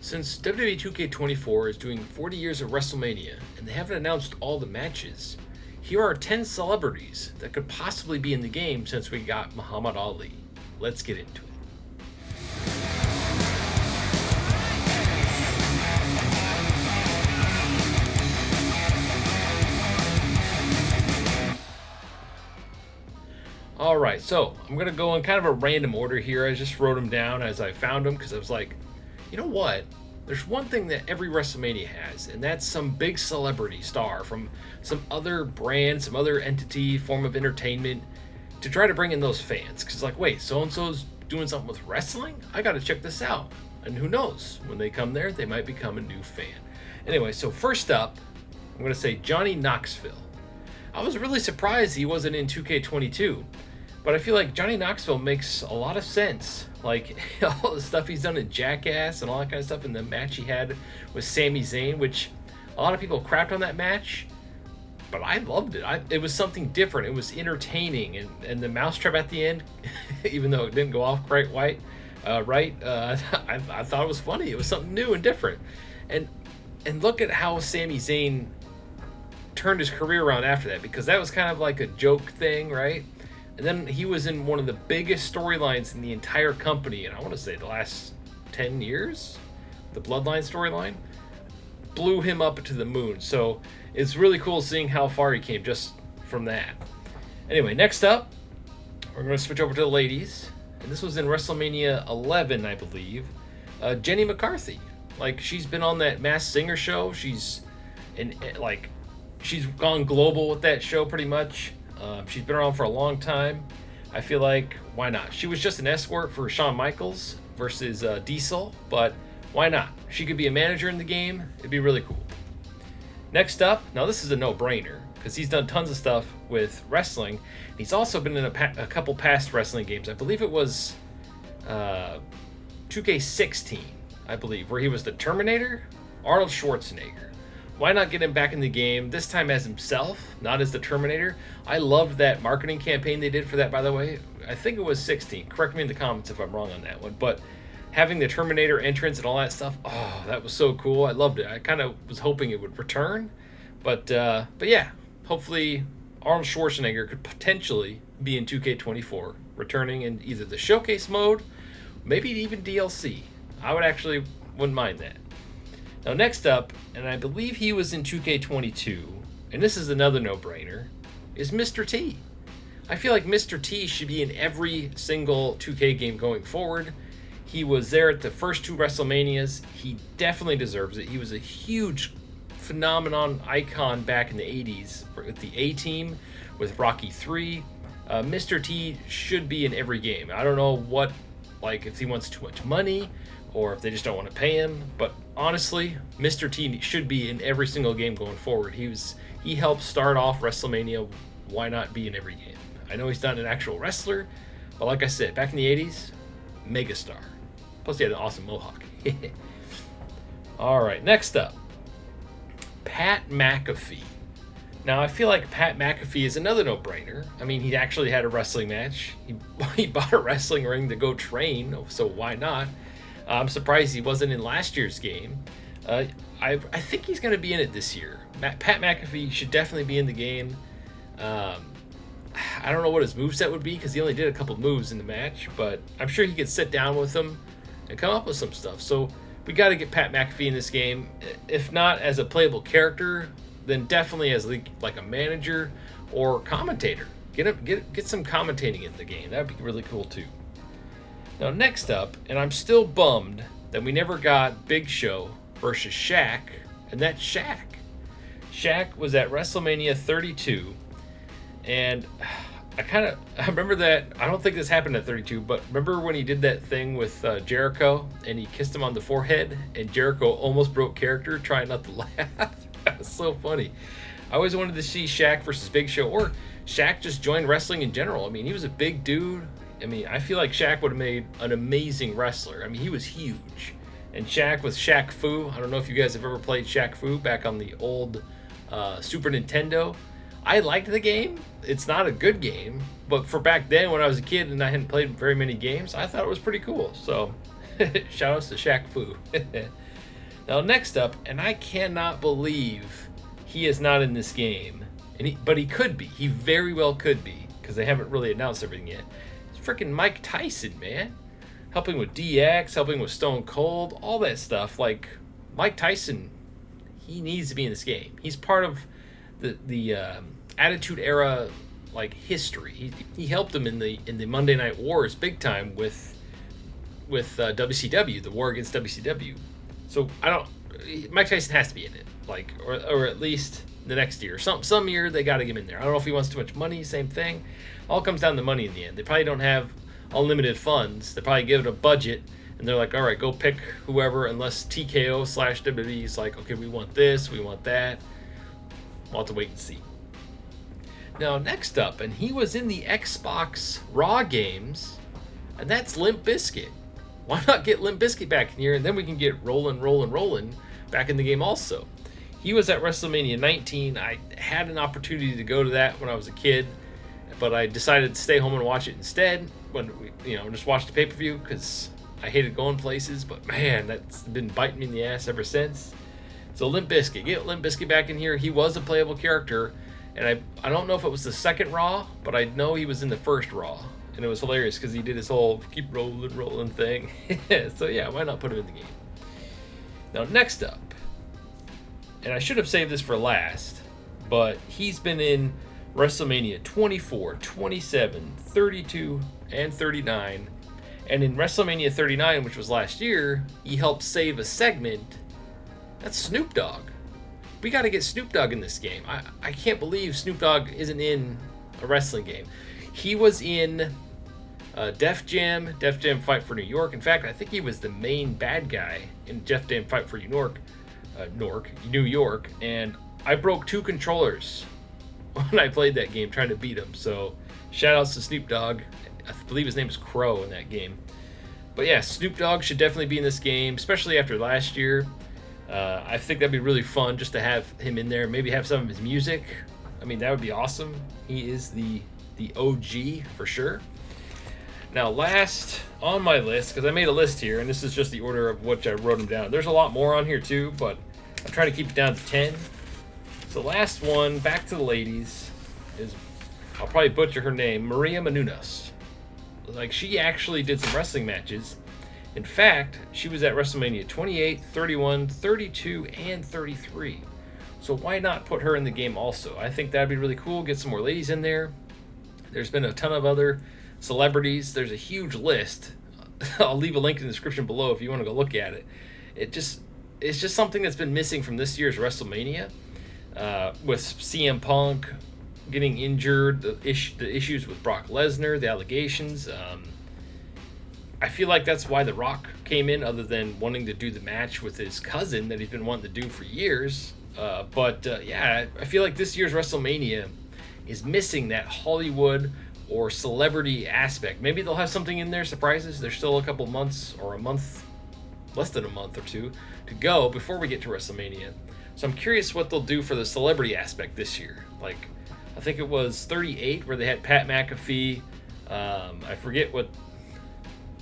Since WWE 2K24 is doing 40 years of WrestleMania and they haven't announced all the matches, here are 10 celebrities that could possibly be in the game since we got Muhammad Ali. Let's get into it. Alright, so I'm going to go in kind of a random order here. I just wrote them down as I found them because I was like, you know what? There's one thing that every WrestleMania has, and that's some big celebrity star from some other brand, some other entity, form of entertainment to try to bring in those fans. Because, like, wait, so-and-so's doing something with wrestling? I got to check this out. And who knows? When they come there, they might become a new fan. Anyway, so first up, I'm going to say Johnny Knoxville. I was really surprised he wasn't in 2K22. But I feel like Johnny Knoxville makes a lot of sense. Like, all the stuff he's done in Jackass and all that kind of stuff, in the match he had with Sami Zayn, which a lot of people crapped on that match, but I loved it. It was something different. It was entertaining, and the mousetrap at the end, even though it didn't go off quite right, I thought it was funny. It was something new and different. And look at how Sami Zayn turned his career around after that, because that was kind of like a joke thing, right? And then he was in one of the biggest storylines in the entire company, and I want to say the last 10 years, the Bloodline storyline, blew him up to the moon. So it's really cool seeing how far he came just from that. Anyway, next up, we're going to switch over to the ladies, and this was in WrestleMania 11, I believe. Jenny McCarthy. Like, she's been on that Masked Singer show. She's gone global with that show pretty much. She's been around for a long time. I feel like, why not? She was just an escort for Shawn Michaels versus Diesel, but why not? She could be a manager in the game. It'd be really cool. Next up, now this is a no-brainer, because he's done tons of stuff with wrestling. He's also been in a couple past wrestling games. I believe it was 2K16, I believe, where he was the Terminator, Arnold Schwarzenegger. Why not get him back in the game, this time as himself, not as the Terminator? I loved that marketing campaign they did for that, by the way. I think it was 16. Correct me in the comments if I'm wrong on that one. But having the Terminator entrance and all that stuff, oh, that was so cool. I loved it. I kind of was hoping it would return. But yeah, hopefully Arnold Schwarzenegger could potentially be in 2K24, returning in either the showcase mode, maybe even DLC. I wouldn't mind that. Now, next up, and I believe he was in 2K22, and this is another no-brainer, is Mr. T. I feel like Mr. T should be in every single 2K game going forward. He was there at the first two WrestleManias. He definitely deserves it. He was a huge phenomenon icon back in the 80s with the A-Team, with Rocky 3. Mr. T should be in every game. I don't know if he wants too much money, or if they just don't want to pay him. But honestly, Mr. T should be in every single game going forward. He helped start off WrestleMania. Why not be in every game? I know he's not an actual wrestler, but like I said, back in the 80s, megastar. Plus he had an awesome mohawk. All right, next up, Pat McAfee. Now, I feel like Pat McAfee is another no-brainer. I mean, he actually had a wrestling match. He bought a wrestling ring to go train, so why not? I'm surprised he wasn't in last year's game. I think he's going to be in it this year. Pat McAfee should definitely be in the game. I don't know what his moveset would be, because he only did a couple moves in the match, but I'm sure he could sit down with them and come up with some stuff. So we got to get Pat McAfee in this game. If not as a playable character, then definitely as like a manager or commentator. Get some commentating in the game. That would be really cool too. Now, next up, and I'm still bummed that we never got Big Show versus Shaq, and that's Shaq. Shaq was at WrestleMania 32, and I remember that. I don't think this happened at 32, but remember when he did that thing with Jericho, and he kissed him on the forehead, and Jericho almost broke character trying not to laugh? That was so funny. I always wanted to see Shaq versus Big Show, or Shaq just joined wrestling in general. I mean, he was a big dude. I mean, I feel like Shaq would have made an amazing wrestler. I mean, he was huge. And Shaq with Shaq Fu. I don't know if you guys have ever played Shaq Fu back on the old Super Nintendo. I liked the game. It's not a good game, but for back then when I was a kid and I hadn't played very many games, I thought it was pretty cool. So, shout outs to Shaq Fu. Now, next up, and I cannot believe he is not in this game, but he could be. He very well could be, because they haven't really announced everything yet. It's freaking Mike Tyson, man. Helping with DX, helping with Stone Cold, all that stuff. Like, Mike Tyson, he needs to be in this game. He's part of the Attitude Era, like, history. He helped him in the Monday Night Wars big time with WCW, the war against WCW. So Mike Tyson has to be in it, like, or at least the next year. Some year they got to get him in there. I don't know if he wants too much money. Same thing. All comes down to money in the end. They probably don't have unlimited funds. They probably give it a budget, and they're like, all right, go pick whoever. Unless TKO/WWE is like, okay, we want this, we want that. We'll have to wait and see. Now, next up, and he was in the Xbox Raw games, and that's Limp Bizkit. Why not get Limp Bizkit back in here, and then we can get rolling back in the game also. He was at WrestleMania 19. I had an opportunity to go to that when I was a kid, but I decided to stay home and watch it instead. When we, just watch the pay-per-view, because I hated going places. But man, that's been biting me in the ass ever since. So Limp Bizkit, get Limp Bizkit back in here. He was a playable character, and I don't know if it was the second Raw, but I know he was in the first Raw. And it was hilarious because he did his whole keep rolling thing. So yeah, why not put him in the game? Now, next up, and I should have saved this for last, but he's been in WrestleMania 24, 27, 32, and 39. And in WrestleMania 39, which was last year, he helped save a segment. That's Snoop Dogg. We got to get Snoop Dogg in this game. I can't believe Snoop Dogg isn't in a wrestling game. He was in Def Jam Fight for New York. In fact, I think he was the main bad guy in Def Jam Fight for New York. And I broke 2 controllers when I played that game trying to beat him. So shout outs to Snoop Dogg. I believe his name is Crow in that game. But yeah, Snoop Dogg should definitely be in this game, especially after last year. I think that'd be really fun just to have him in there. Maybe have some of his music. I mean, that would be awesome. He is the OG for sure. Now, last on my list, because I made a list here, and this is just the order of which I wrote them down. There's a lot more on here too, but I'm trying to keep it down to 10. So last one, back to the ladies, is, I'll probably butcher her name, Maria Menounos. Like, she actually did some wrestling matches. In fact, she was at WrestleMania 28, 31, 32, and 33. So why not put her in the game also? I think that'd be really cool. Get some more ladies in there. There's been a ton of other celebrities. There's a huge list. I'll leave a link in the description below if you want to go look at it. It's just something that's been missing from this year's WrestleMania, with CM Punk getting injured, the issues with Brock Lesnar, the allegations. I feel like that's why The Rock came in, other than wanting to do the match with his cousin that he's been wanting to do for years. Yeah, I feel like this year's WrestleMania is missing that Hollywood or celebrity aspect. Maybe they'll have something in there, surprises. There's still a couple months, or a month, less than a month or two to go before we get to WrestleMania. So I'm curious what they'll do for the celebrity aspect this year. Like, I think it was 38 where they had Pat McAfee. I forget what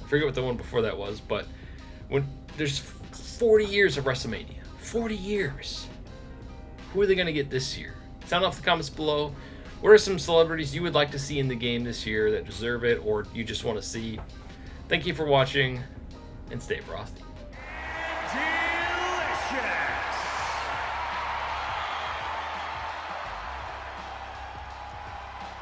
the one before that was, but when there's 40 years of WrestleMania, 40 years. Who are they going to get this year? Sound off the comments below. What are some celebrities you would like to see in the game this year that deserve it, or you just want to see? Thank you for watching, and stay frosty.